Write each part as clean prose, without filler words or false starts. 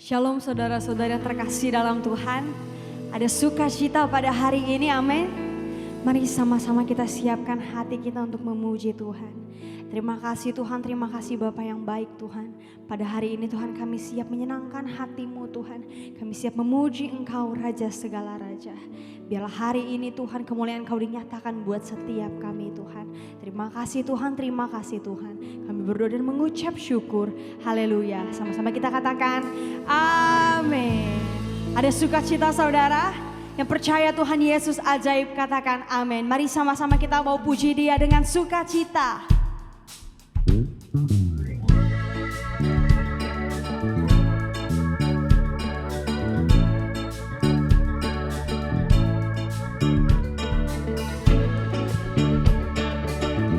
Shalom saudara-saudara terkasih dalam Tuhan. Ada sukacita pada hari ini, amin. Mari sama-sama kita siapkan hati kita untuk memuji Tuhan. Terima kasih Tuhan, terima kasih Bapa yang baik Tuhan. Pada hari ini Tuhan kami siap menyenangkan hati-Mu Tuhan. Kami siap memuji Engkau Raja segala Raja. Biarlah hari ini Tuhan kemuliaan Engkau dinyatakan buat setiap kami Tuhan. Terima kasih Tuhan, terima kasih Tuhan. Kami berdoa dan mengucap syukur. Haleluya. Sama-sama kita katakan amin. Ada sukacita saudara? Yang percaya Tuhan Yesus ajaib katakan amin. Mari sama-sama kita mau puji Dia dengan sukacita.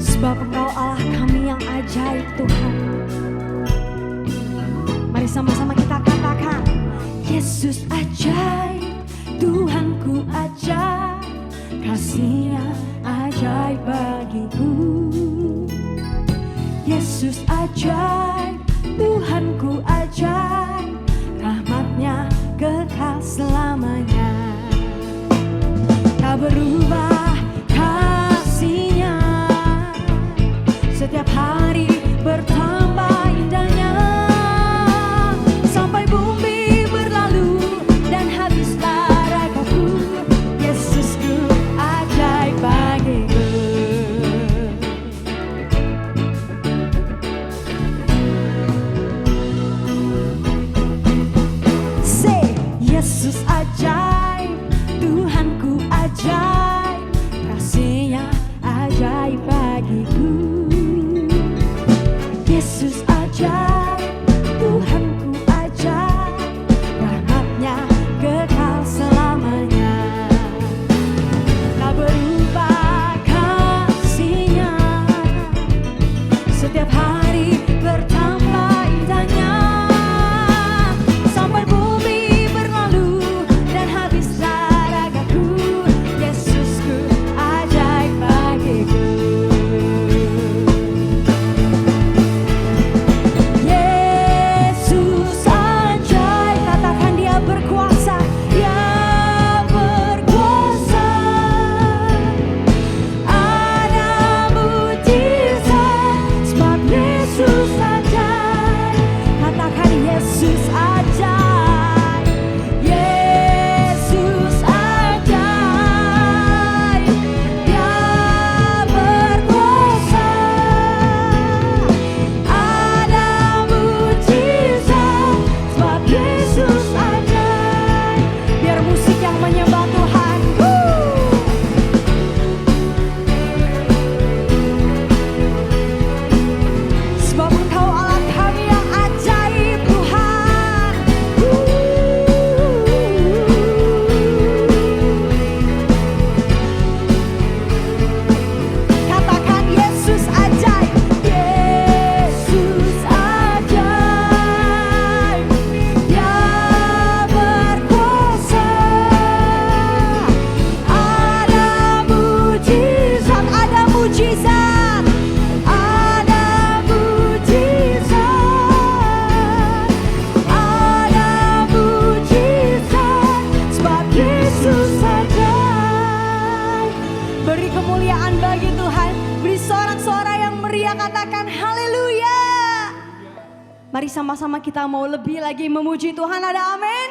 Sebab Engkau Allah kami yang ajaib Tuhan. Mari sama-sama kita katakan Yesus ajaib, Tuhanku ajaib, kasih-Nya ajaib bagiku. Yesus ajaib, Tuhanku ajaib, rahmat-Nya kekal selamanya. Tak berubah kasih-Nya, setiap hari bertambah indahnya. Sampai bumi berlalu dan habislah ragaku, Yesusku ajaib bagiku. Say, Yesus ajaib, Tuhanku ajaib, kasih-Nya ajaib bagiku. Yesus ajaib, Tuhanku ajaib, rahmat-Nya kekal selamanya. Tak berubah kasih-Nya, setiap hari bertambah indahnya. Sampai bumi berlalu dan habislah ragaku, Yesusku ajaib bagiku. Yesus ajaib, katakan Dia berkuasa, Dia berkuasa. Ada mujizat sebab Yesus ajaib, katakan Yesus ajaib, Yesus ajaib, Dia berkuasa. Ada mujizat sebab Yesus ajaib. Biar musik yang menyembah Tuhan. Sebab Engkau Allah kami yang ajaib Tuhan. Katakan Yesus ajaib, Yesus ajaib, Dia berkuasa. Ada mujizat, ada mujizat, ada mujizat, ada mujizat sebab Yesus ajaib. Beri kemuliaan bagi Tuhan. Beri sorak-sorai yang meriah, katakan haleluya. Mari sama-sama kita mau lebih lagi memuji Tuhan. Ada amin.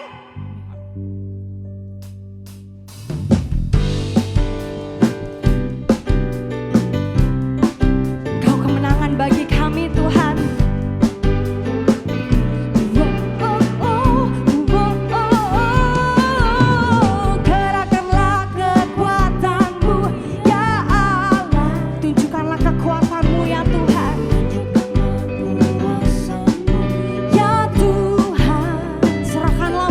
Kau kemenangan bagi kami Tuhan. Gerakkanlah kekuatan-Mu ya Allah, tunjukkanlah kekuatan-Mu ya Tuhan. Ya Tuhan, serahkanlah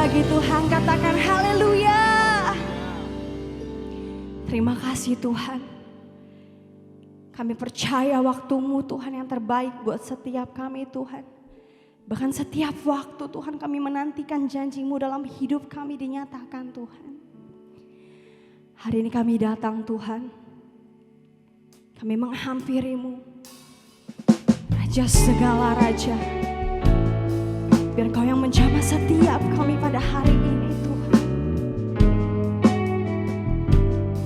lagi Tuhan, katakan haleluya. Terima kasih Tuhan. Kami percaya waktu-Mu Tuhan yang terbaik buat setiap kami Tuhan. Bahkan setiap waktu Tuhan kami menantikan janji-Mu dalam hidup kami dinyatakan Tuhan. Hari ini kami datang Tuhan. Kami menghampiri-Mu. Raja segala raja. Biar Kau yang menjamah setiap kami pada hari ini Tuhan.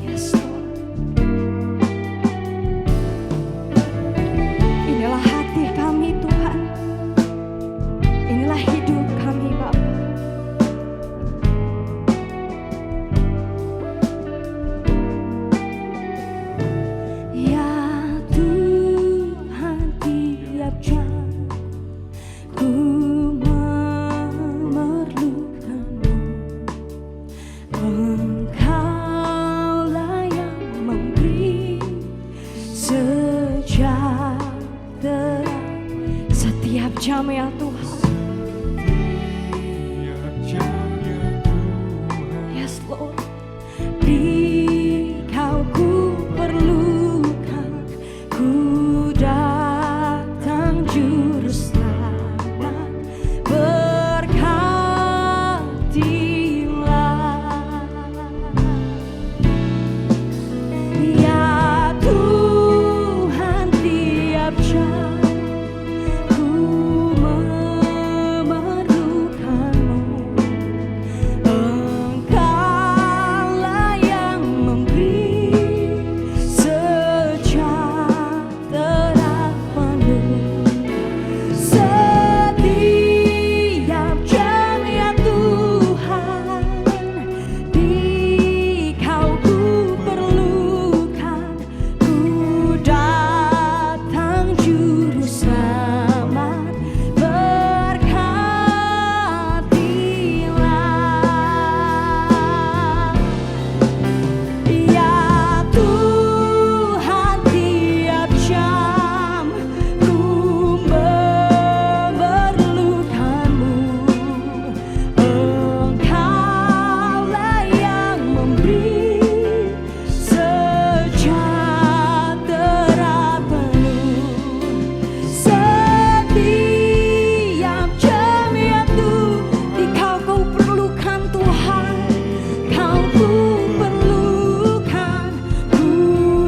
Yes Lord. Inilah hati kami Tuhan. Inilah hidup kami Bapa. Ya Tuhan, tiap jam ku memerlukan-Mu. Engkaulah yang memberi sejahtera setiap jam ya Tuhan. Yes Lord. Di Kau ku perlukan, ku datang juru selamat, berkatilah. Ya Tuhan, tiap jam ku memerlukan-Mu. Engkaulah yang memberi sejahtera penuh setiap jam ya Tuhan. Di Kau ku perlukan, ku datang juru selamat, berkatilah. Ya Tuhan, tiap jam ku memerlukan-Mu. Engkaulah yang memberi sejahtera penuh setiap jam ya Tuhan. Di Kau ku perlukan Tuhan, Kau ku perlukan, ku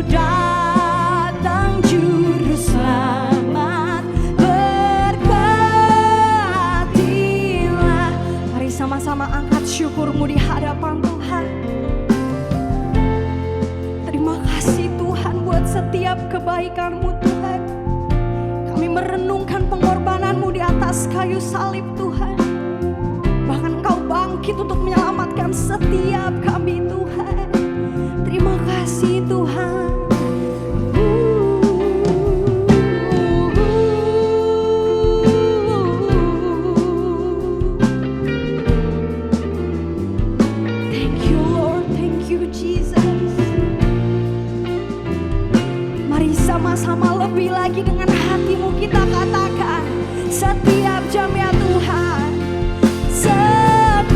datang juru selamat, berkatilah. Mari sama-sama angkat syukur-Mu di hadapan Tuhan. Terima kasih Tuhan buat setiap kebaikan-Mu Tuhan. Kami merenungkan pengorbanan-Mu di atas kayu salib Tuhan. Bahkan Engkau bangkit untuk menyelamatkan setiap kami Tuhan. Terima kasih Tuhan. Thank you Lord, thank you Jesus. Mari sama-sama lebih lagi dengan hati-Mu kita katakan setiap jam ya Tuhan. Setiap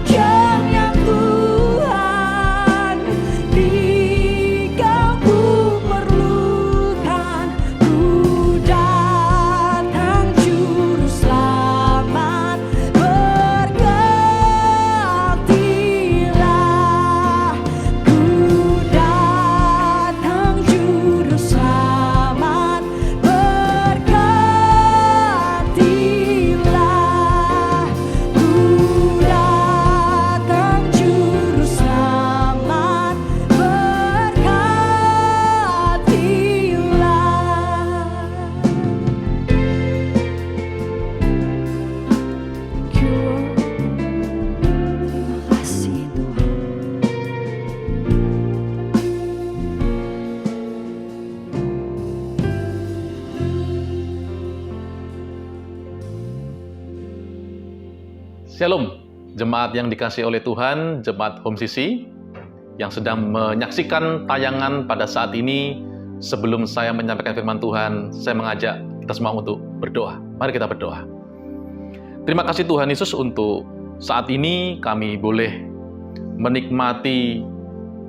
jam ya Tuhan. Di Kau ku perlukan, ku datang juru selamat, berkatilah. Ku datang juru selamat, berkatilah. Ku datang juru selamat, berkatilah. Thank you Lord. Terima kasih Tuhan. Shalom, jemaat yang dikasihi oleh Tuhan, jemaat Home CC yang sedang menyaksikan tayangan pada saat ini. Sebelum saya menyampaikan firman Tuhan, saya mengajak kita semua untuk berdoa. Mari kita berdoa. Terima kasih Tuhan Yesus untuk saat ini kami boleh menikmati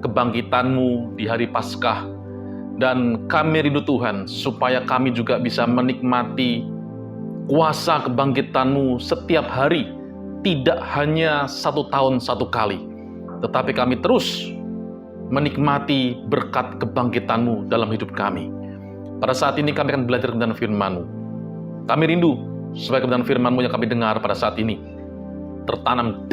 kebangkitan-Mu di hari Paskah. Dan kami rindu Tuhan supaya kami juga bisa menikmati kuasa kebangkitan-Mu setiap hari. Tidak hanya 1 tahun 1 kali. Tetapi kami terus menikmati berkat kebangkitan-Mu dalam hidup kami. Pada saat ini kami akan belajar kebenaran firman-Mu. Kami rindu supaya kebenaran firman-Mu yang kami dengar pada saat ini tertanam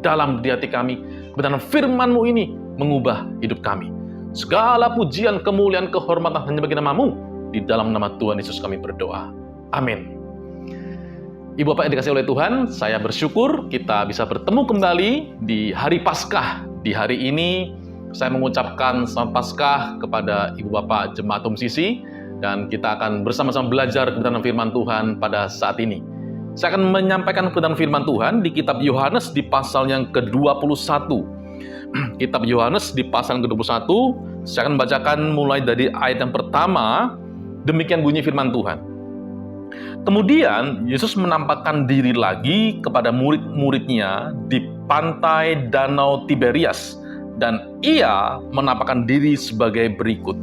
dalam di hati kami. Kebenaran firman-Mu ini mengubah hidup kami. Segala pujian, kemuliaan, kehormatan hanya bagi nama-Mu. Di dalam nama Tuhan Yesus kami berdoa. Amin. Ibu Bapak yang dikasihi oleh Tuhan, saya bersyukur kita bisa bertemu kembali di hari Paskah. Di hari ini saya mengucapkan selamat Paskah kepada Ibu Bapak Jemaat HomeCC, dan kita akan bersama-sama belajar kebenaran firman Tuhan pada saat ini. Saya akan menyampaikan kebenaran firman Tuhan di kitab Yohanes di pasal yang ke-21. Kitab Yohanes di pasal yang ke-21, saya akan membacakan mulai dari ayat yang pertama. Demikian bunyi firman Tuhan. Kemudian Yesus menampakkan diri lagi kepada murid-muridnya di pantai Danau Tiberias, dan ia menampakkan diri sebagai berikut.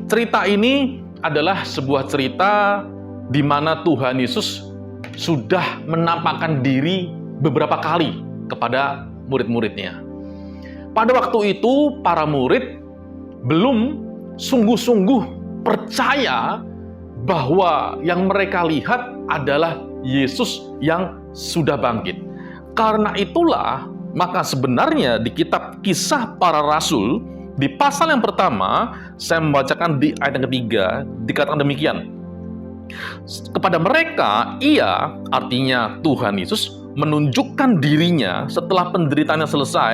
Cerita ini adalah sebuah cerita di mana Tuhan Yesus sudah menampakkan diri beberapa kali kepada murid-muridnya. Pada waktu itu, para murid belum sungguh-sungguh percaya bahwa yang mereka lihat adalah Yesus yang sudah bangkit. Karena itulah, maka sebenarnya di kitab Kisah Para Rasul, di pasal yang pertama, saya membacakan di ayat yang ketiga, dikatakan demikian. Kepada mereka, ia, artinya Tuhan Yesus, menunjukkan dirinya setelah penderitaannya selesai,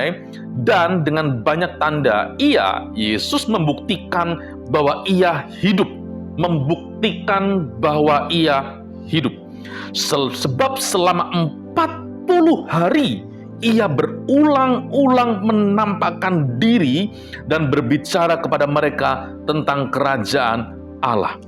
dan dengan banyak tanda, ia, Yesus, membuktikan bahwa ia hidup. Membuktikan bahwa ia hidup. Sebab selama 40 hari, ia berulang-ulang menampakkan diri dan berbicara kepada mereka tentang kerajaan Allah.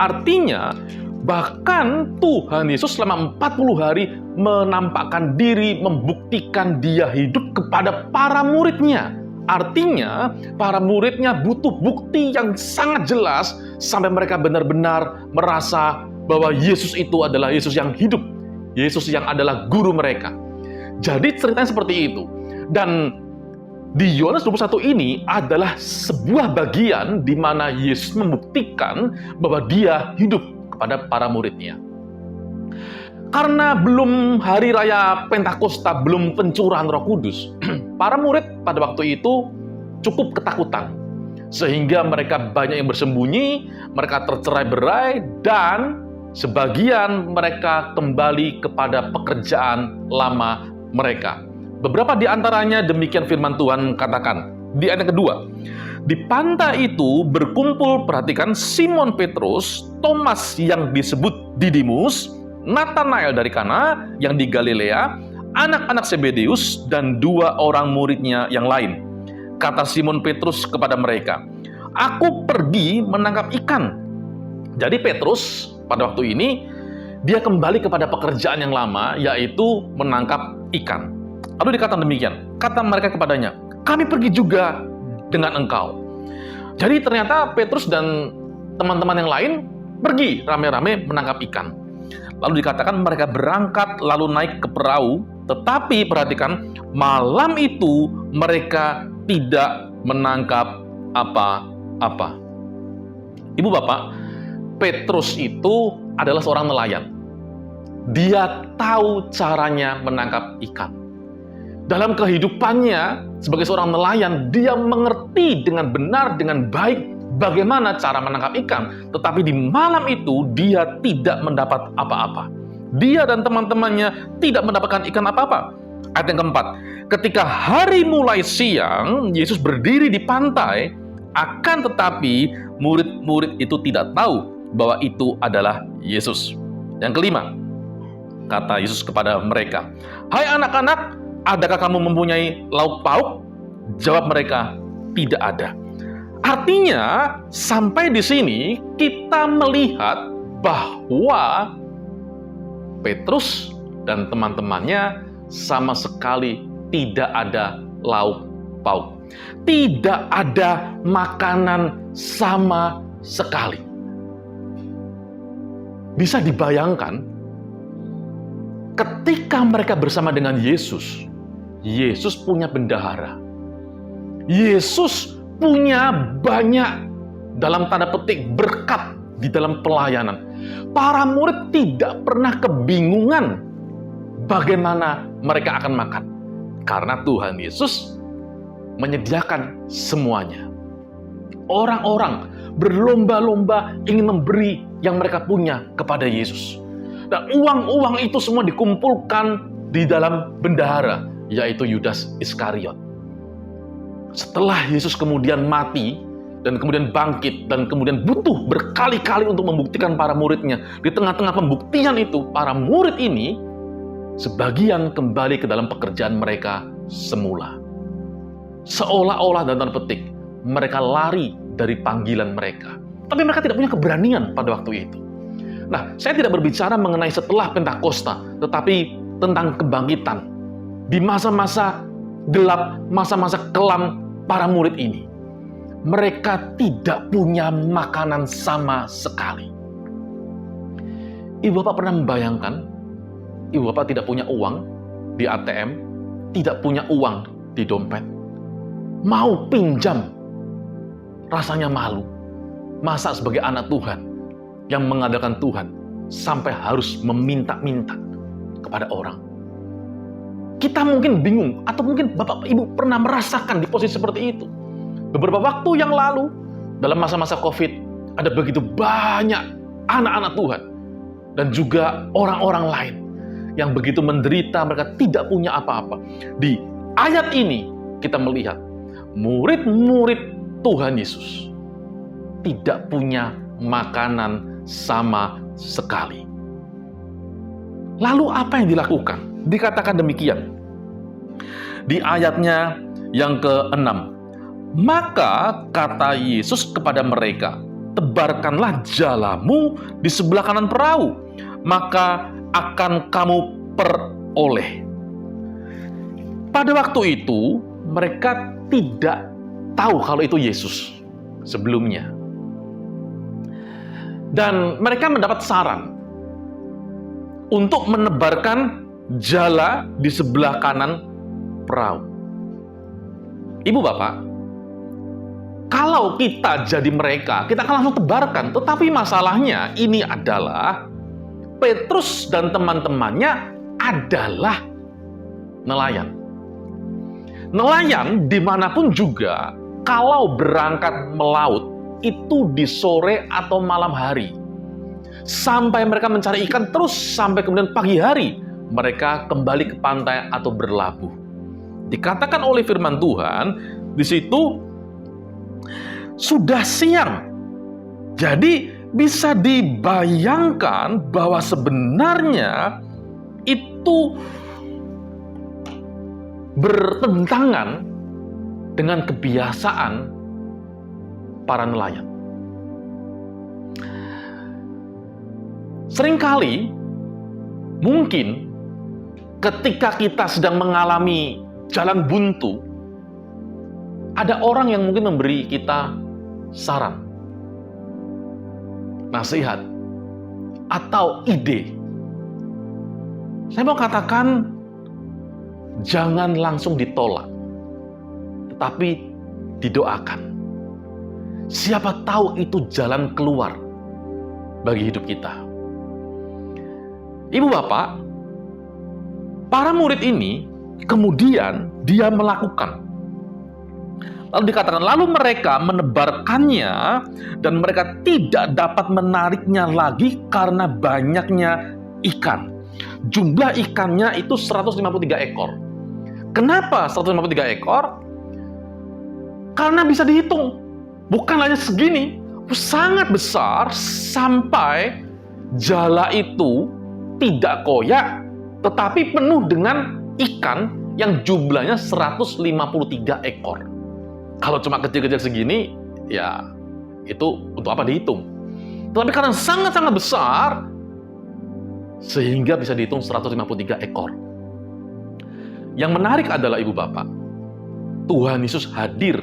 Artinya, bahkan Tuhan Yesus selama 40 hari menampakkan diri, membuktikan dia hidup kepada para muridnya. Artinya, para muridnya butuh bukti yang sangat jelas sampai mereka benar-benar merasa bahwa Yesus itu adalah Yesus yang hidup. Yesus yang adalah guru mereka. Jadi ceritanya seperti itu. Dan di Yohanes 21 ini adalah sebuah bagian di mana Yesus membuktikan bahwa dia hidup kepada para muridnya. Karena belum hari raya Pentakosta, belum pencurahan Roh Kudus, para murid pada waktu itu cukup ketakutan. Sehingga mereka banyak yang bersembunyi, mereka tercerai-berai, dan sebagian mereka kembali kepada pekerjaan lama mereka. Beberapa di antaranya demikian firman Tuhan katakan di ayat yang kedua. Di pantai itu berkumpul, perhatikan, Simon Petrus, Thomas yang disebut Didimus, Nathanael dari Kana yang di Galilea, anak-anak Zebedeus, dan 2 orang muridnya yang lain. Kata Simon Petrus kepada mereka, "Aku pergi menangkap ikan." Jadi Petrus pada waktu ini dia kembali kepada pekerjaan yang lama, yaitu menangkap ikan. Lalu dikatakan demikian, kata mereka kepadanya, "Kami pergi juga dengan engkau." Jadi ternyata Petrus dan teman-teman yang lain pergi rame-rame menangkap ikan. Lalu dikatakan mereka berangkat lalu naik ke perahu, tetapi perhatikan, malam itu mereka tidak menangkap apa-apa. Ibu Bapak, Petrus itu adalah seorang nelayan. Dia tahu caranya menangkap ikan. Dalam kehidupannya sebagai seorang nelayan, dia mengerti dengan benar, dengan baik bagaimana cara menangkap ikan. Tetapi di malam itu dia tidak mendapat apa-apa. Dia dan teman-temannya tidak mendapatkan ikan apa-apa. Ayat yang keempat, ketika hari mulai siang, Yesus berdiri di pantai, akan tetapi murid-murid itu tidak tahu bahwa itu adalah Yesus. Yang kelima, kata Yesus kepada mereka, "Hai anak-anak, adakah kamu mempunyai lauk pauk?" Jawab mereka, "Tidak ada." Artinya, sampai di sini kita melihat bahwa Petrus dan teman-temannya sama sekali tidak ada lauk pauk. Tidak ada makanan sama sekali. Bisa dibayangkan ketika mereka bersama dengan Yesus, Yesus punya bendahara. Yesus punya banyak, dalam tanda petik, berkat di dalam pelayanan. Para murid tidak pernah kebingungan bagaimana mereka akan makan. Karena Tuhan Yesus menyediakan semuanya. Orang-orang berlomba-lomba ingin memberi yang mereka punya kepada Yesus. Dan uang-uang itu semua dikumpulkan di dalam bendahara, yaitu Yudas Iskariot. Setelah Yesus kemudian mati, dan kemudian bangkit, dan kemudian butuh berkali-kali untuk membuktikan para muridnya. Di tengah-tengah pembuktian itu, para murid ini sebagian kembali ke dalam pekerjaan mereka semula. Seolah-olah dalam tanda petik, mereka lari dari panggilan mereka. Tapi mereka tidak punya keberanian pada waktu itu. Nah, saya tidak berbicara mengenai setelah Pentakosta, tetapi tentang kebangkitan. Di masa-masa gelap, masa-masa kelam para murid ini. Mereka tidak punya makanan sama sekali. Ibu Bapak pernah membayangkan, Ibu Bapak tidak punya uang di ATM, tidak punya uang di dompet, mau pinjam, rasanya malu. Masa sebagai anak Tuhan yang mengandalkan Tuhan sampai harus meminta-minta kepada orang? Kita mungkin bingung, atau mungkin Bapak Ibu pernah merasakan di posisi seperti itu. Beberapa waktu yang lalu, dalam masa-masa COVID, ada begitu banyak anak-anak Tuhan dan juga orang-orang lain yang begitu menderita, mereka tidak punya apa-apa. Di ayat ini kita melihat murid-murid Tuhan Yesus tidak punya makanan sama sekali. Lalu apa yang dilakukan? Dikatakan demikian di ayatnya yang ke-6. Maka kata Yesus kepada mereka, tebarkanlah jalamu di sebelah kanan perahu, maka akan kamu peroleh. Pada waktu itu, mereka tidak tahu kalau itu Yesus sebelumnya. Dan mereka mendapat saran untuk menebarkan jala di sebelah kanan perahu. Ibu Bapak, kalau kita jadi mereka, kita akan langsung tebarkan. Tetapi masalahnya ini adalah Petrus dan teman-temannya adalah nelayan. Nelayan dimanapun juga, kalau berangkat melaut, itu di sore atau malam hari. Sampai mereka mencari ikan terus sampai kemudian pagi hari, mereka kembali ke pantai atau berlabuh. Dikatakan oleh firman Tuhan, di situ sudah siang. Jadi bisa dibayangkan bahwa sebenarnya itu bertentangan dengan kebiasaan para nelayan. Seringkali mungkin ketika kita sedang mengalami jalan buntu, ada orang yang mungkin memberi kita saran, nasihat, atau ide. Saya mau katakan, jangan langsung ditolak, tetapi didoakan. Siapa tahu itu jalan keluar bagi hidup kita. Ibu Bapak, para murid ini kemudian dia melakukan. Lalu dikatakan, lalu mereka menebarkannya dan mereka tidak dapat menariknya lagi karena banyaknya ikan. Jumlah ikannya itu 153 ekor. Kenapa 153 ekor? Karena bisa dihitung. Bukan hanya segini, sangat besar sampai jala itu tidak koyak, tetapi penuh dengan ikan yang jumlahnya 153 ekor. Kalau cuma kecil-kecil segini, ya itu untuk apa dihitung. Tetapi karena sangat-sangat besar, sehingga bisa dihitung 153 ekor. Yang menarik adalah Ibu Bapak, Tuhan Yesus hadir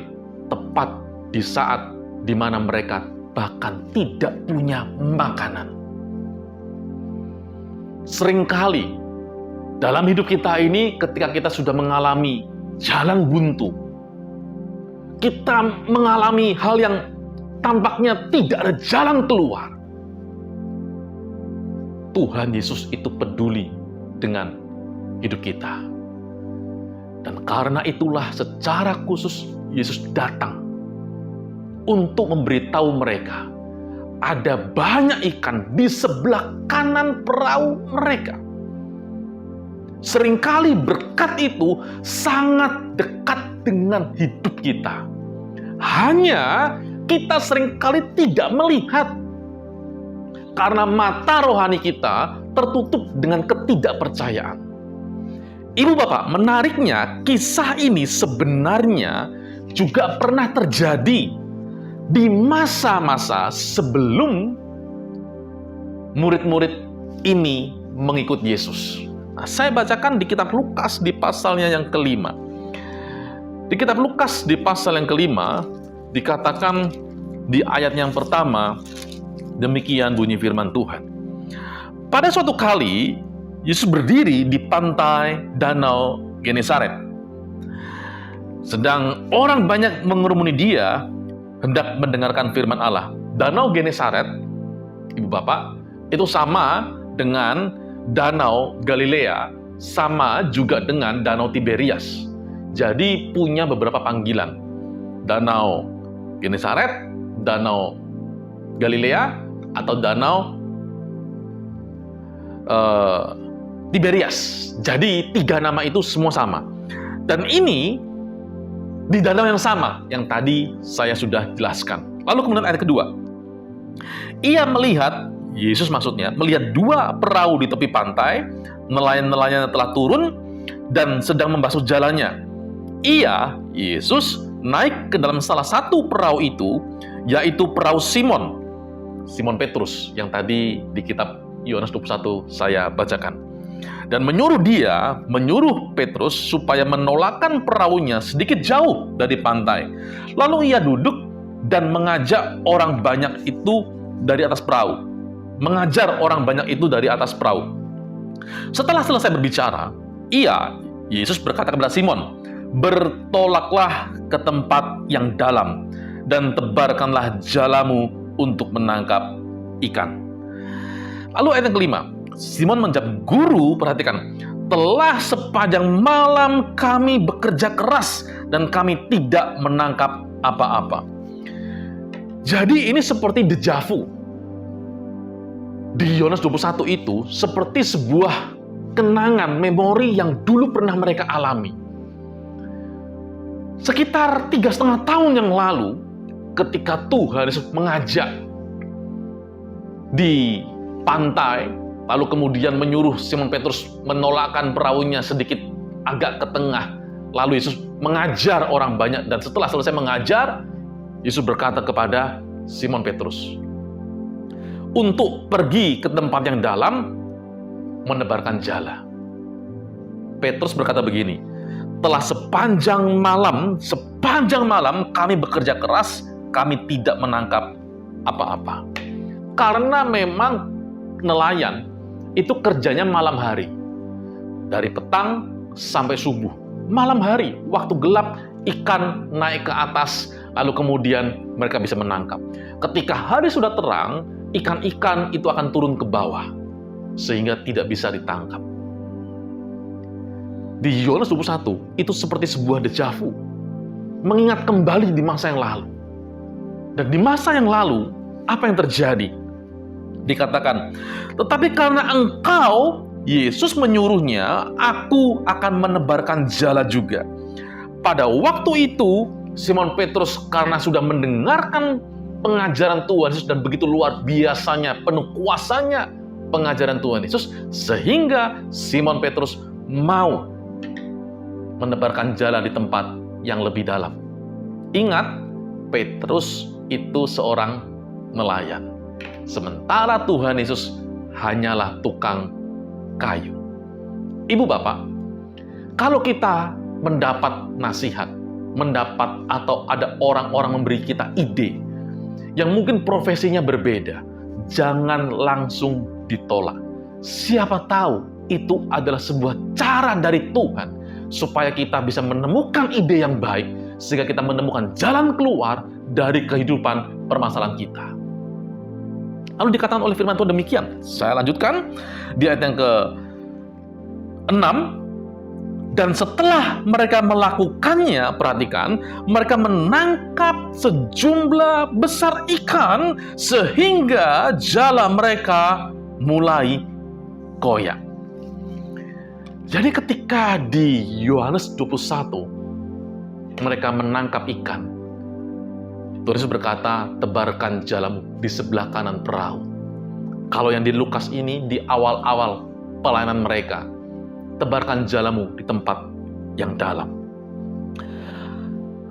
tepat di saat di mana mereka bahkan tidak punya makanan. Seringkali dalam hidup kita ini, ketika kita sudah mengalami jalan buntu, kita mengalami hal yang tampaknya tidak ada jalan keluar, Tuhan Yesus itu peduli dengan hidup kita. Dan karena itulah secara khusus Yesus datang untuk memberitahu mereka ada banyak ikan di sebelah kanan perahu mereka. Seringkali berkat itu sangat dekat dengan hidup kita. Hanya kita seringkali tidak melihat karena mata rohani kita tertutup dengan ketidakpercayaan. Ibu Bapak, menariknya kisah ini sebenarnya juga pernah terjadi di masa-masa sebelum murid-murid ini mengikut Yesus. Nah, saya bacakan di kitab Lukas di pasalnya yang kelima. Di kitab Lukas di pasal yang kelima, dikatakan di ayat yang pertama, demikian bunyi firman Tuhan. Pada suatu kali, Yesus berdiri di pantai Danau Genesaret. Sedang orang banyak mengerumuni dia, hendak mendengarkan firman Allah. Danau Genesaret, Ibu Bapak, itu sama dengan Danau Galilea, sama juga dengan Danau Tiberias. Jadi punya beberapa panggilan. Danau Genesaret, Danau Galilea, atau Danau Tiberias. Jadi 3 nama itu semua sama. Dan ini di danau yang sama yang tadi saya sudah jelaskan. Lalu kemudian ayat kedua. Ia melihat, Yesus maksudnya, melihat 2 perahu di tepi pantai, nelayan-nelayan telah turun dan sedang membasuh jalannya. Ia, Yesus, naik ke dalam salah satu perahu itu, yaitu perahu Simon Petrus, yang tadi di kitab Yohanes 21 saya bacakan. Dan menyuruh Petrus supaya menolakkan perahunya sedikit jauh dari pantai. Lalu ia duduk dan mengajak orang banyak itu dari atas perahu. Setelah selesai berbicara, Yesus berkata kepada Simon, "Bertolaklah ke tempat yang dalam dan tebarkanlah jalamu untuk menangkap ikan." Lalu ayat yang kelima, Simon menjawab, "Guru," perhatikan, "telah sepanjang malam kami bekerja keras dan kami tidak menangkap apa-apa." Jadi ini seperti deja vu. Di Yohanes 21 itu seperti sebuah kenangan, memori yang dulu pernah mereka alami. Sekitar 3,5 tahun yang lalu, ketika Tuhan Yesus mengajak di pantai, lalu kemudian menyuruh Simon Petrus menolakkan perahunya sedikit agak ke tengah. Lalu Yesus mengajar orang banyak, dan setelah selesai mengajar, Yesus berkata kepada Simon Petrus untuk pergi ke tempat yang dalam, menebarkan jala. Petrus berkata begini, "Telah sepanjang malam kami bekerja keras, kami tidak menangkap apa-apa." Karena memang nelayan itu kerjanya malam hari. Dari petang sampai subuh. Malam hari, waktu gelap, ikan naik ke atas, lalu kemudian mereka bisa menangkap. Ketika hari sudah terang, ikan-ikan itu akan turun ke bawah, sehingga tidak bisa ditangkap. Di Yohanes 21, itu seperti sebuah deja vu. Mengingat kembali di masa yang lalu. Dan di masa yang lalu, apa yang terjadi? Dikatakan, "Tetapi karena engkau," Yesus menyuruhnya, "aku akan menebarkan jala juga." Pada waktu itu, Simon Petrus karena sudah mendengarkan pengajaran Tuhan Yesus dan begitu luar biasanya, penuh kuasanya pengajaran Tuhan Yesus, sehingga Simon Petrus mau menebarkan jala di tempat yang lebih dalam. Ingat, Petrus itu seorang nelayan. Sementara Tuhan Yesus hanyalah tukang kayu. Ibu bapak, kalau kita mendapat nasihat, mendapat atau ada orang-orang memberi kita ide yang mungkin profesinya berbeda, jangan langsung ditolak. Siapa tahu itu adalah sebuah cara dari Tuhan supaya kita bisa menemukan ide yang baik, sehingga kita menemukan jalan keluar dari kehidupan permasalahan kita. Lalu dikatakan oleh firman Tuhan demikian. Saya lanjutkan di ayat yang ke-6. Dan setelah mereka melakukannya, perhatikan, mereka menangkap sejumlah besar ikan sehingga jala mereka mulai koyak. Jadi ketika di Yohanes 21 mereka menangkap ikan, Tuhan Yesus berkata, tebarkan jalamu di sebelah kanan perahu. Kalau yang di Lukas ini di awal-awal pelayanan mereka, tebarkan jalamu di tempat yang dalam.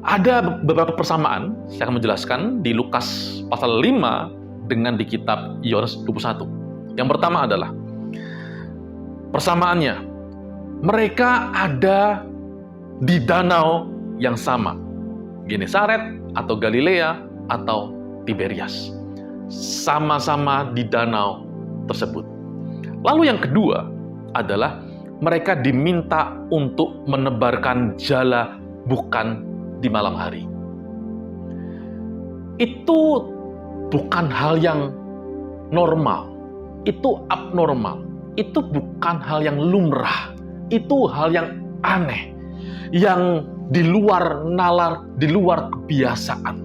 Ada beberapa persamaan, saya akan menjelaskan di Lukas pasal 5 dengan di kitab Yohanes 21. Yang pertama adalah, persamaannya, mereka ada di danau yang sama, Genesaret atau Galilea atau Tiberias. Sama-sama di danau tersebut. Lalu yang kedua adalah mereka diminta untuk menebarkan jala bukan di malam hari. Itu bukan hal yang normal, itu abnormal, itu bukan hal yang lumrah, itu hal yang aneh, yang di luar nalar, di luar kebiasaan.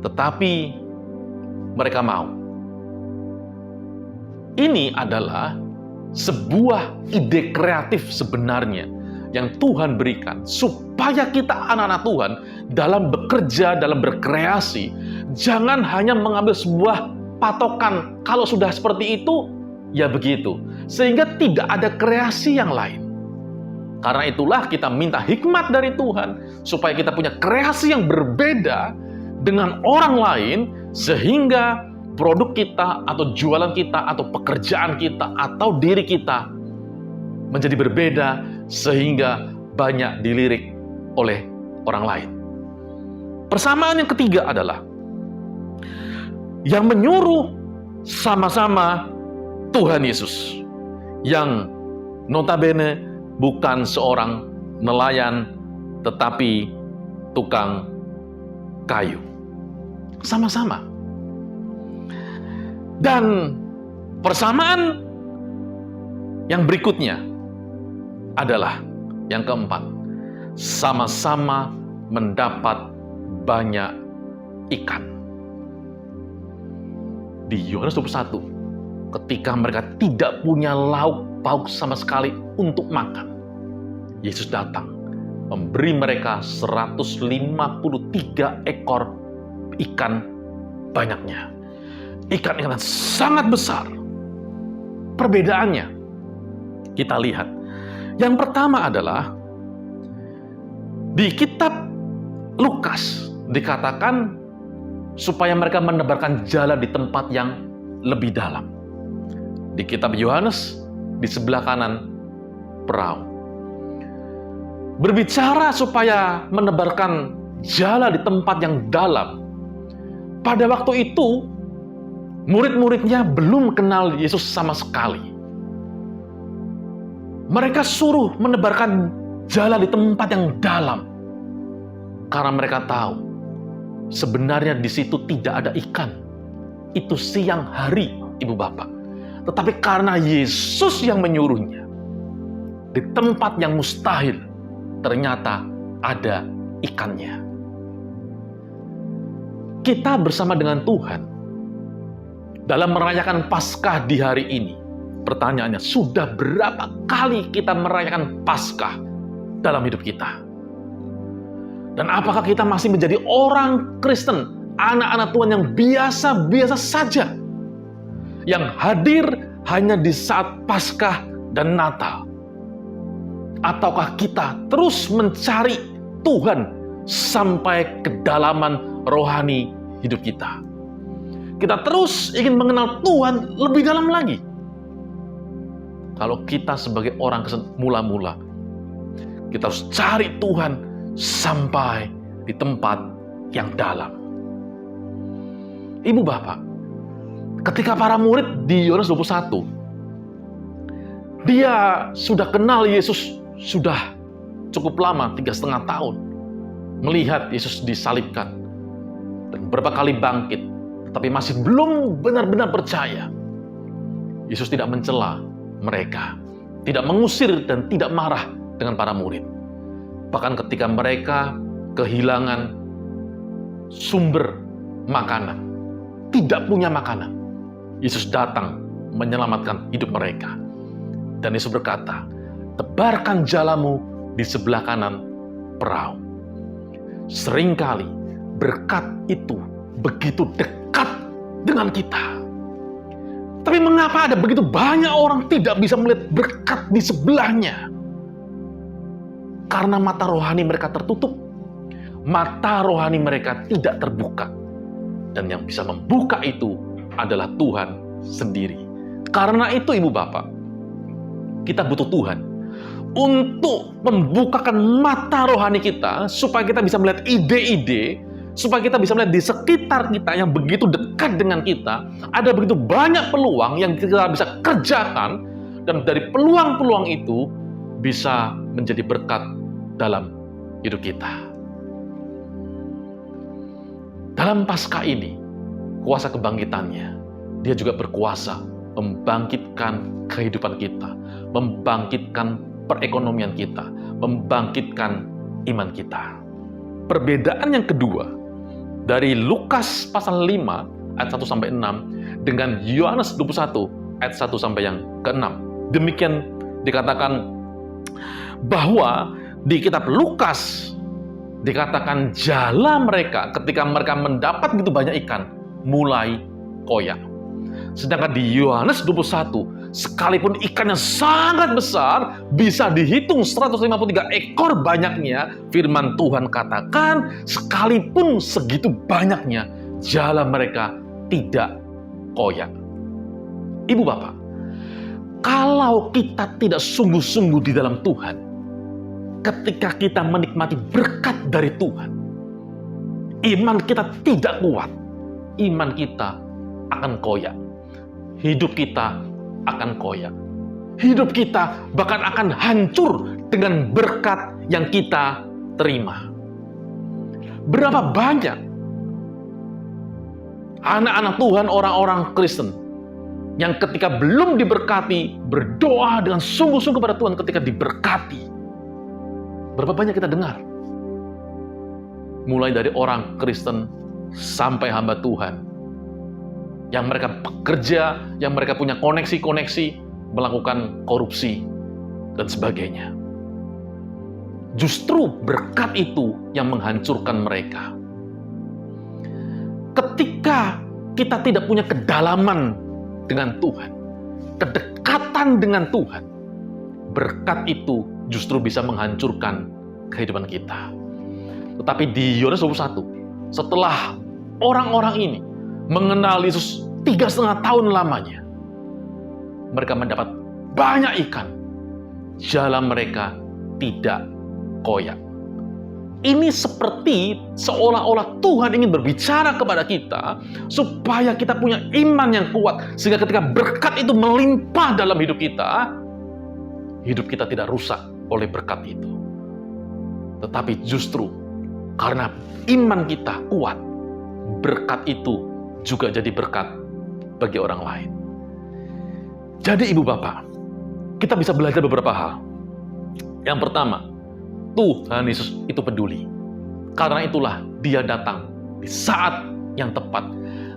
Tetapi mereka mau. Ini adalah sebuah ide kreatif sebenarnya yang Tuhan berikan supaya kita anak-anak Tuhan dalam bekerja, dalam berkreasi, jangan hanya mengambil sebuah patokan. Kalau sudah seperti itu, ya begitu. Sehingga tidak ada kreasi yang lain. Karena itulah kita minta hikmat dari Tuhan supaya kita punya kreasi yang berbeda dengan orang lain, sehingga produk kita atau jualan kita atau pekerjaan kita atau diri kita menjadi berbeda, sehingga banyak dilirik oleh orang lain. Persamaan yang ketiga adalah yang menyuruh sama-sama Tuhan Yesus, yang notabene bukan seorang nelayan tetapi tukang kayu. Sama-sama. Dan persamaan yang berikutnya adalah yang keempat, sama-sama mendapat banyak ikan. Di Yohanes 21, ketika mereka tidak punya lauk pauk sama sekali untuk makan, Yesus datang memberi mereka 153 ekor ikan banyaknya. Ikan-ikan sangat besar. Perbedaannya kita lihat. Yang pertama adalah di kitab Lukas dikatakan supaya mereka menebarkan jala di tempat yang lebih dalam. Di kitab Yohanes di sebelah kanan perahu. Berbicara supaya menebarkan jala di tempat yang dalam. Pada waktu itu murid-muridnya belum kenal Yesus sama sekali. Mereka suruh menebarkan jala di tempat yang dalam. Karena mereka tahu, sebenarnya di situ tidak ada ikan. Itu siang hari, Ibu Bapak. Tetapi karena Yesus yang menyuruhnya, di tempat yang mustahil, ternyata ada ikannya. Kita bersama dengan Tuhan dalam merayakan Paskah di hari ini. Pertanyaannya, sudah berapa kali kita merayakan Paskah dalam hidup kita? Dan apakah kita masih menjadi orang Kristen, anak-anak Tuhan yang biasa-biasa saja, yang hadir hanya di saat Paskah dan Natal? Ataukah kita terus mencari Tuhan sampai kedalaman rohani hidup kita? Kita terus ingin mengenal Tuhan lebih dalam lagi. Kalau kita sebagai orang mula-mula, kita harus cari Tuhan sampai di tempat yang dalam. Ibu bapak, ketika para murid di Yohanes 21, dia sudah kenal Yesus sudah cukup lama, 3,5 tahun. Melihat Yesus disalibkan dan beberapa kali bangkit, tapi masih belum benar-benar percaya. Yesus tidak mencela mereka, tidak mengusir dan tidak marah dengan para murid. Bahkan ketika mereka kehilangan sumber makanan, tidak punya makanan, Yesus datang menyelamatkan hidup mereka. Dan Yesus berkata, tebarkan jalamu di sebelah kanan perahu. Seringkali berkat itu begitu dekat dengan kita. Tapi mengapa ada begitu banyak orang tidak bisa melihat berkat di sebelahnya? Karena mata rohani mereka tertutup. Mata rohani mereka tidak terbuka. Dan yang bisa membuka itu adalah Tuhan sendiri. Karena itu ibu bapak, kita butuh Tuhan untuk membukakan mata rohani kita supaya kita bisa melihat ide-ide, supaya kita bisa melihat di sekitar kita yang begitu dekat dengan kita, ada begitu banyak peluang yang kita bisa kerjakan, dan dari peluang-peluang itu bisa menjadi berkat dalam hidup kita. Dalam Paskah ini, kuasa kebangkitannya, dia juga berkuasa membangkitkan kehidupan kita, membangkitkan perekonomian kita, membangkitkan iman kita. Perbedaan yang kedua dari Lukas pasal 5 ayat 1-6 dengan Yohanes 21 ayat 1 sampai yang ke-6. Demikian dikatakan bahwa di kitab Lukas dikatakan jala mereka ketika mereka mendapat begitu banyak ikan mulai koyak. Sedangkan di Yohanes 21, sekalipun ikannya sangat besar, bisa dihitung 153 ekor banyaknya, firman Tuhan katakan, sekalipun segitu banyaknya, jala mereka tidak koyak. Ibu bapak, kalau kita tidak sungguh-sungguh di dalam Tuhan, ketika kita menikmati berkat dari Tuhan, iman kita tidak kuat, iman kita akan koyak. Hidup kita akan koyak. Hidup kita bahkan akan hancur dengan berkat yang kita terima. Berapa banyak anak-anak Tuhan, orang-orang Kristen, yang ketika belum diberkati, berdoa dengan sungguh-sungguh kepada Tuhan ketika diberkati. Berapa banyak kita dengar? Mulai dari orang Kristen sampai hamba Tuhan, yang mereka bekerja, yang mereka punya koneksi-koneksi, melakukan korupsi, dan sebagainya. Justru berkat itu yang menghancurkan mereka. Ketika kita tidak punya kedalaman dengan Tuhan, kedekatan dengan Tuhan, berkat itu justru bisa menghancurkan kehidupan kita. Tetapi di Yohanes 21, setelah orang-orang ini mengenal Yesus 3,5 tahun lamanya, mereka mendapat banyak ikan. Jala mereka tidak koyak. Ini seperti seolah-olah Tuhan ingin berbicara kepada kita supaya kita punya iman yang kuat, sehingga ketika berkat itu melimpah dalam hidup kita tidak rusak oleh berkat itu. Tetapi justru karena iman kita kuat, berkat itu juga jadi berkat bagi orang lain. Jadi ibu bapak, kita bisa belajar beberapa hal. Yang pertama, Tuhan Yesus itu peduli. Karena itulah dia datang di saat yang tepat,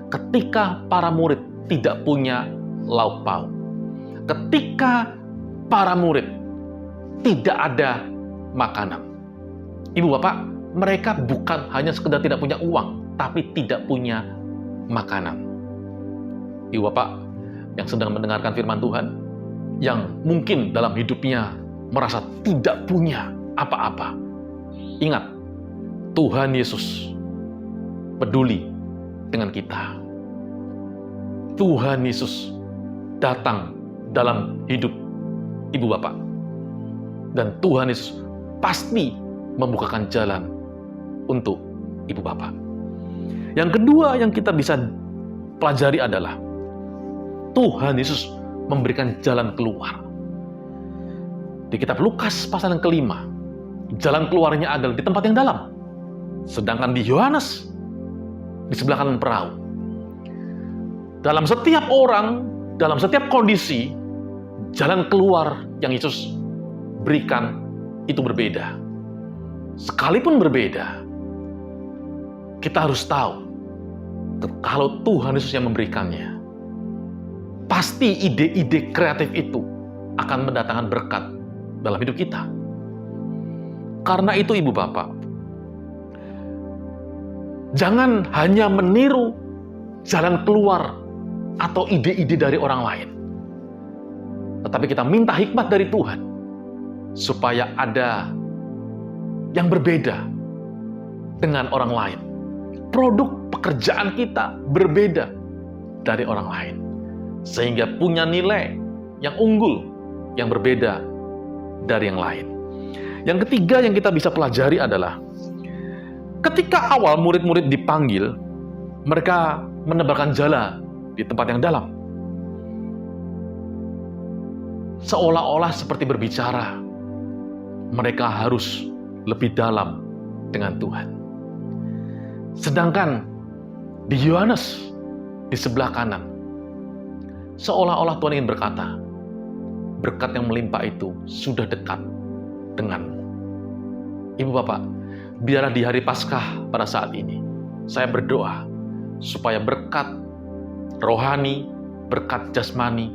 ketika para murid tidak punya lauk pauk, ketika para murid tidak ada makanan. Ibu bapak, mereka bukan hanya sekedar tidak punya uang, tapi tidak punya makanan. Ibu bapak yang sedang mendengarkan firman Tuhan, yang mungkin dalam hidupnya merasa tidak punya apa-apa, ingat, Tuhan Yesus peduli dengan kita. Tuhan Yesus datang dalam hidup ibu bapak. Dan Tuhan Yesus pasti membukakan jalan untuk ibu bapak. Yang kedua yang kita bisa pelajari adalah Tuhan Yesus memberikan jalan keluar. Di kitab Lukas pasal yang ke-5, jalan keluarnya adalah di tempat yang dalam. Sedangkan di Yohanes, di sebelah kanan perahu. Dalam setiap orang, dalam setiap kondisi, jalan keluar yang Yesus berikan itu berbeda. Sekalipun berbeda, kita harus tahu, kalau Tuhan Yesus yang memberikannya, pasti ide-ide kreatif itu akan mendatangkan berkat dalam hidup kita. Karena itu ibu bapak, jangan hanya meniru jalan keluar atau ide-ide dari orang lain. Tetapi kita minta hikmat dari Tuhan, supaya ada yang berbeda dengan orang lain. Produk pekerjaan kita berbeda dari orang lain. Sehingga punya nilai yang unggul, yang berbeda dari yang lain. Yang ketiga yang kita bisa pelajari adalah ketika awal murid-murid dipanggil, mereka menebarkan jala di tempat yang dalam. Seolah-olah seperti berbicara, mereka harus lebih dalam dengan Tuhan. Sedangkan di Yohanes, di sebelah kanan, seolah-olah Tuhan ingin berkata, berkat yang melimpah itu sudah dekat denganmu. Ibu bapak, biarlah di hari Paskah pada saat ini, saya berdoa supaya berkat rohani, berkat jasmani,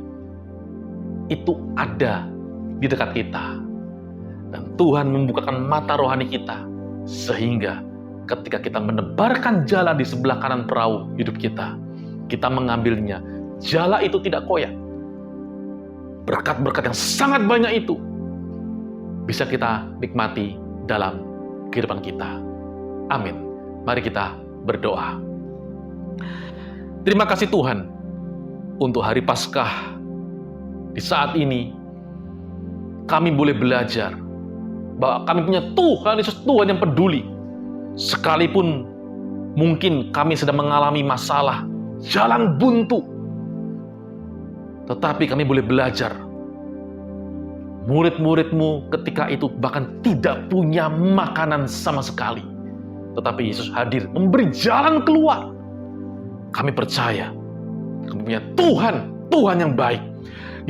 itu ada di dekat kita. Dan Tuhan membukakan mata rohani kita, sehingga ketika kita menebarkan jala di sebelah kanan perahu hidup kita, kita mengambilnya. Jala itu tidak koyak. Berkat-berkat yang sangat banyak itu bisa kita nikmati dalam kehidupan kita. Amin. Mari kita berdoa. Terima kasih Tuhan untuk hari Paskah. Di saat ini kami boleh belajar bahwa kami punya Tuhan Yesus, Tuhan yang peduli. Sekalipun mungkin kami sedang mengalami masalah, jalan buntu, tetapi kami boleh belajar. Murid-murid-Mu ketika itu bahkan tidak punya makanan sama sekali, tetapi Yesus hadir memberi jalan keluar. Kami percaya kami punya Tuhan yang baik,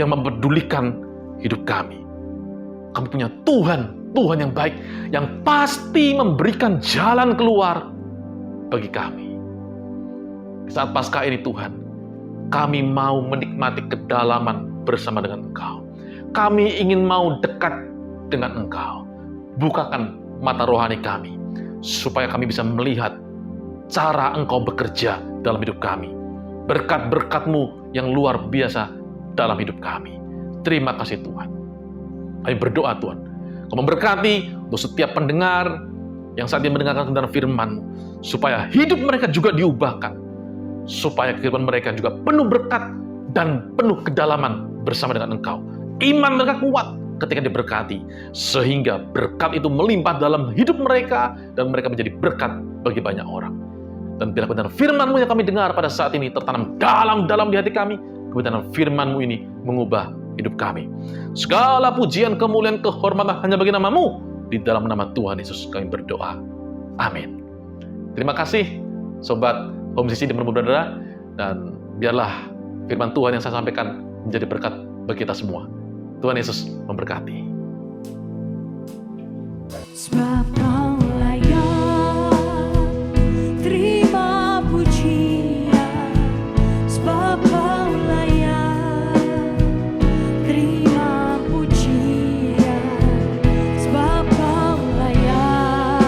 yang mempedulikan hidup kami. Kami punya Tuhan yang baik, yang pasti memberikan jalan keluar bagi kami. Saat Paskah ini Tuhan, kami mau menikmati kedalaman bersama dengan Engkau. Kami ingin mau dekat dengan Engkau. Bukakan mata rohani kami, supaya kami bisa melihat cara Engkau bekerja dalam hidup kami. Berkat-berkat-Mu yang luar biasa dalam hidup kami. Terima kasih Tuhan. Kami berdoa Tuhan, Kau memberkati untuk setiap pendengar yang saat ini mendengarkan kebenaran firman-Mu, supaya hidup mereka juga diubahkan, supaya kehidupan mereka juga penuh berkat dan penuh kedalaman bersama dengan Engkau. Iman mereka kuat ketika diberkati, sehingga berkat itu melimpah dalam hidup mereka, dan mereka menjadi berkat bagi banyak orang. Dan bila kebenaran firman-Mu yang kami dengar pada saat ini tertanam dalam-dalam di hati kami, kebenaran firman-Mu ini mengubah hidup kami. Segala pujian, kemuliaan, kehormatan hanya bagi nama-Mu. Di dalam nama Tuhan Yesus kami berdoa. Amin. Terima kasih Sobat Home CC dan Bermuda, dan biarlah firman Tuhan yang saya sampaikan menjadi berkat bagi kita semua. Tuhan Yesus memberkati. Sebab Kau layak terima pujian, sebab Kau layak terima pujian, sebab Kau layak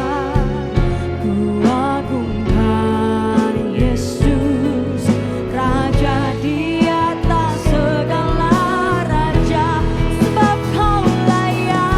ku agungkan Yesus, Raja di atas segala raja, sebab Kau layak.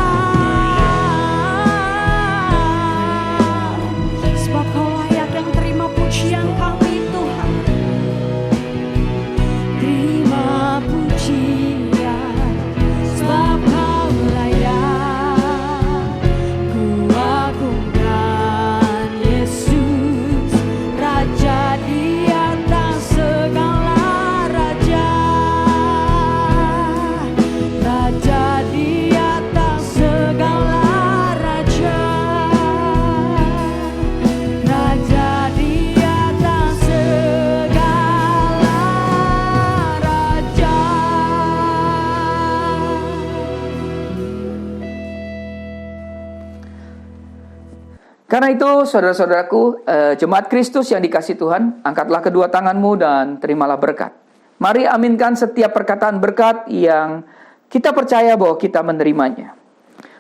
Karena itu, saudara-saudaraku, jemaat Kristus yang dikasihi Tuhan, angkatlah kedua tanganmu dan terimalah berkat. Mari aminkan setiap perkataan berkat yang kita percaya bahwa kita menerimanya.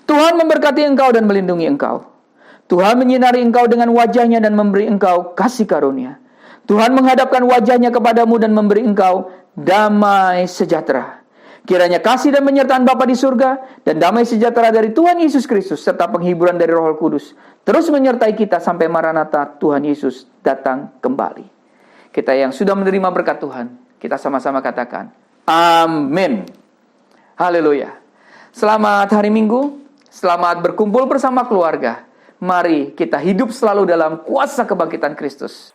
Tuhan memberkati engkau dan melindungi engkau. Tuhan menyinari engkau dengan wajahnya dan memberi engkau kasih karunia. Tuhan menghadapkan wajahnya kepadamu dan memberi engkau damai sejahtera. Kiranya kasih dan penyertaan Bapa di surga dan damai sejahtera dari Tuhan Yesus Kristus serta penghiburan dari Roh Kudus terus menyertai kita sampai Maranatha Tuhan Yesus datang kembali. Kita yang sudah menerima berkat Tuhan, kita sama-sama katakan, amin. Haleluya. Selamat hari Minggu, selamat berkumpul bersama keluarga. Mari kita hidup selalu dalam kuasa kebangkitan Kristus.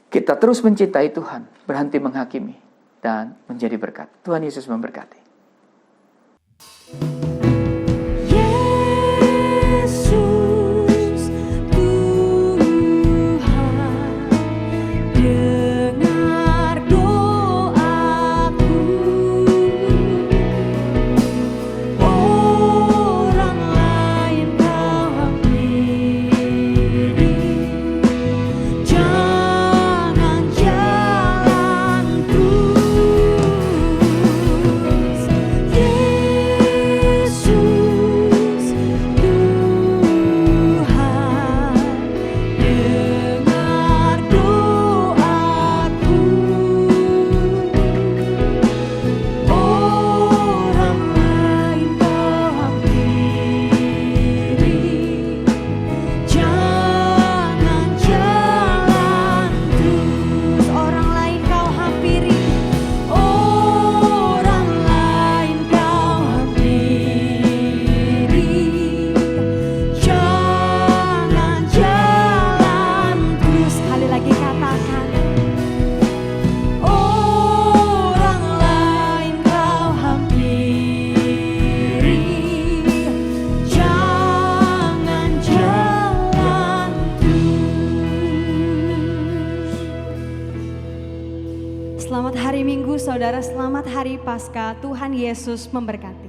Kita terus mencintai Tuhan, berhenti menghakimi, dan menjadi berkat. Tuhan Yesus memberkati. Yesus Tuhan, dengar doaku. Orang lain kau hampiri, jangan jalan terus. Yesus Tuhan, dengar doaku. Orang lain kau hampiri, jangan jalan terus. Orang lain kau hampiri, orang lain kau hampiri, jangan jalan terus. Sekali lagi katakan, orang lain kau hampiri, jangan jalan terus. Selamat hari Minggu, saudara. Selamat hari Paskah. Tuhan Yesus memberkati.